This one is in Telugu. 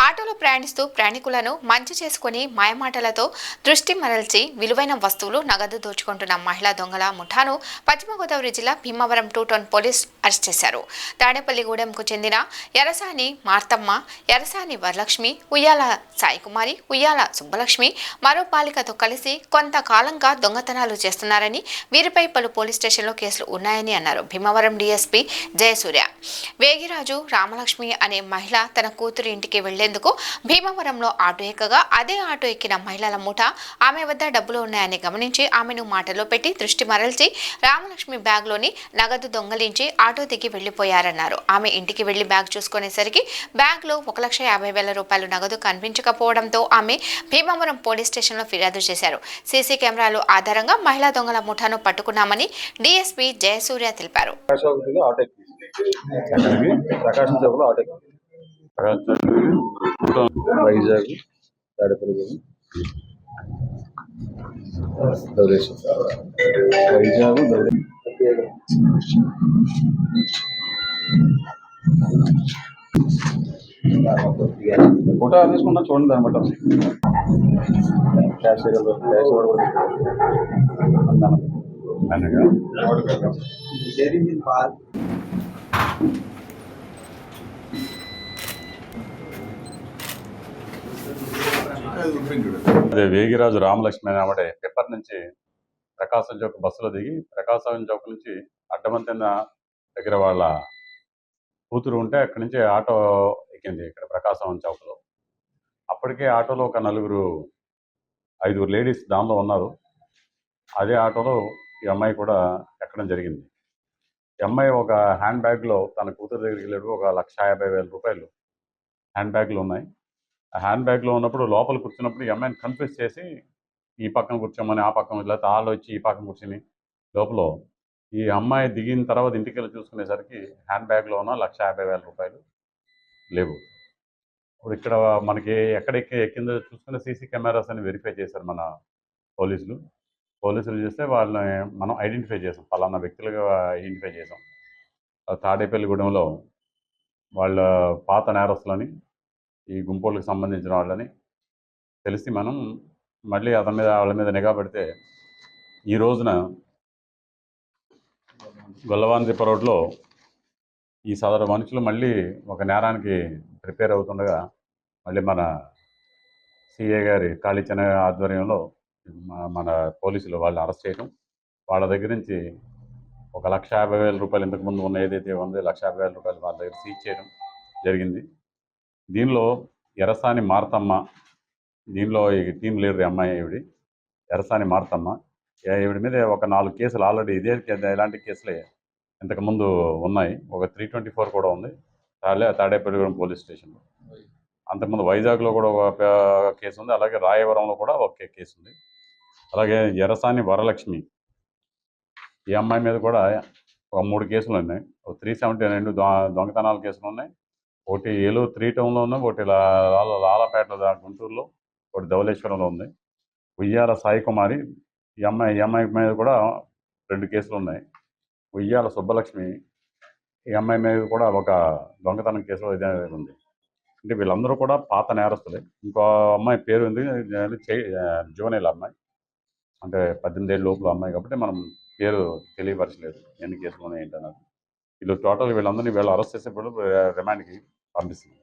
ఆటోలో ప్రయాణిస్తూ ప్రయాణికులను మంచి చేసుకుని మాయమాటలతో దృష్టి మరల్చి విలువైన వస్తువులు నగదు దోచుకుంటున్న మహిళా దొంగల ముఠాను పశ్చిమ గోదావరి జిల్లా భీమవరం 2 టౌన్ పోలీస్ అరెస్ట్ చేశారు. తాడేపల్లిగూడెంకు చెందిన ఎరసాని మార్తమ్మ, ఎరసాని వరలక్ష్మి, ఉయ్యాల సాయికుమారి, ఉయ్యాల సుబ్బలక్ష్మి మరో బాలికతో కలిసి కొంతకాలంగా దొంగతనాలు చేస్తున్నారని, వీరిపై పలు పోలీస్ స్టేషన్లో కేసులు ఉన్నాయని అన్నారు. భీమవరం డీఎస్పీ జయసూర్య. వేగిరాజు రామలక్ష్మి అనే మహిళ తన కూతురి ఇంటికి వెళ్లేందుకు భీమవరంలో ఆటో ఎక్కగా అదే ఆటో ఎక్కిన మహిళల ముఠ ఆమె వద్ద డబ్బులు ఉన్నాయని గమనించి ఆమెను మాటలో పెట్టి దృష్టి మరల్చి రామలక్ష్మి బ్యాగ్లోని నగదు దొంగలించి ఆటో దిగి వెళ్లిపోయారన్నారు. ఆమె ఇంటికి వెళ్లి బ్యాగ్ చూసుకునేసరికి బ్యాగ్లో 1,50,000 రూపాయలు నగదు కనిపించకపోవడంతో ఆమె భీమవరం పోలీస్ స్టేషన్లో ఫిర్యాదు చేశారు. సీసీ కెమెరాలు ఆధారంగా మహిళా దొంగల ముఠాను పట్టుకున్నామని డీఎస్పీ జయసూర్య తెలిపారు. ప్రకాశం చౌక్లో ఆటో వైజాగ్ తాడేపల్లిగూడెం వైజాగ్ ఫోటో తీసుకున్నా చూడండి దాన్ని బట్టి క్యాష్ అదే వేగిరాజు రామలక్ష్మి అనే ఆవిడ పెప్పర్ నుంచి ప్రకాశం చౌక్ బస్సులో దిగి ప్రకాశం చౌక్ నుంచి అడ్డమంతిన దగ్గర వాళ్ళ కూతురు ఉంటే అక్కడి నుంచి ఆటో ఎక్కింది ఇక్కడ ప్రకాశం చౌక్లో. అప్పటికే ఆటోలో ఒక 5 లేడీస్ దానిలో ఉన్నారు. అదే ఆటోలో ఈ అమ్మాయి కూడా ఎక్కడం జరిగింది. ఈ అమ్మాయి ఒక హ్యాండ్ బ్యాగ్లో తన కూతురు దగ్గరికి వెళ్ళాడు. 1,50,000 రూపాయలు హ్యాండ్ బ్యాగ్లో ఉన్నాయి. ఆ హ్యాండ్ బ్యాగ్లో ఉన్నప్పుడు లోపల కూర్చున్నప్పుడు ఈ అమ్మాయిని కన్ఫ్యూజ్ చేసి ఈ పక్కన కూర్చోమని ఆ పక్కన, లేకపోతే వాళ్ళు వచ్చి ఈ పక్కన కూర్చుని లోపల ఈ అమ్మాయి దిగిన తర్వాత ఇంటికి వెళ్ళి చూసుకునేసరికి హ్యాండ్ బ్యాగ్లో ఉన్న 1,50,000 రూపాయలు లేవు. ఇప్పుడు ఇక్కడ మనకి ఎక్కిందో చూసుకునే సీసీ కెమెరాస్ అని వెరిఫై చేశారు మన పోలీసులు చేస్తే వాళ్ళని మనం ఐడెంటిఫై చేసాం, పలానా వ్యక్తులుగా ఐడెంటిఫై చేసాం. తాడేపల్లిగూడెంలో వాళ్ళ పాత నేరస్తులని, ఈ గుంపులకు సంబంధించిన వాళ్ళని తెలిసి మనం మళ్ళీ వాళ్ళ మీద నిఘా పెడితే ఈ రోజున గొల్లవాందిప రోడ్లో ఈ సదరు మనుషులు మళ్ళీ ఒక నేరానికి ప్రిపేర్ అవుతుండగా మళ్ళీ మన సిఏ గారి కాళీచన ఆధ్వర్యంలో మన పోలీసులు వాళ్ళని అరెస్ట్ చేయడం, వాళ్ళ దగ్గర నుంచి 1,50,000 రూపాయలు ఇంతకుముందు ఉన్న ఏదైతే ఉందో 1,50,000 రూపాయలు వాళ్ళ దగ్గర సీజ్ చేయడం జరిగింది. దీనిలో ఎరసాని మార్తమ్మ, దీనిలో ఈ టీం లీడర్ అమ్మాయి ఈవిడి ఎరసాని మార్తమ్మ. ఈవిడి మీద ఒక 4 కేసులు ఆల్రెడీ ఇలాంటి కేసులే ఇంతకుముందు ఉన్నాయి. ఒక 324 కూడా ఉంది తాడేపల్లిగూడెం పోలీస్ స్టేషన్లో. అంతకుముందు వైజాగ్లో కూడా ఒక కేసు ఉంది, అలాగే రాయవరంలో కూడా ఒక కేసు ఉంది. అలాగే ఎరసాని వరలక్ష్మి, ఈ అమ్మాయి మీద కూడా ఒక 3 కేసులు ఉన్నాయి. 372 దొంగతనాల కేసులు ఉన్నాయి. ఒకటి ఏలూరు 3 టౌన్లో ఉన్నాయి, ఒకటి లాలపేటలో గుంటూరులో, ఒకటి ధవళేశ్వరంలో ఉంది. ఉయ్యాల సాయికుమారి, ఈ అమ్మాయి మీద కూడా 2 కేసులు ఉన్నాయి. ఉయ్యాల సుబ్బలక్ష్మి, ఈ అమ్మాయి మీద కూడా ఒక దొంగతనం కేసు ఇదే ఉంది. అంటే వీళ్ళందరూ కూడా పాత నేరస్తులే. ఇంకో అమ్మాయి పేరు ఉంది జూనియర్ అమ్మాయి, అంటే 18 ఏళ్ళ లోపల అమ్మాయి కాబట్టి మనం పేరు తెలియపరచలేదు ఎన్ని కేసులు ఉన్నాయి ఏంటన్నది. వీళ్ళు టోటల్ వీళ్ళందరినీ అరెస్ట్ చేసేప్పుడు రిమాండ్కి పంపిస్తుంది.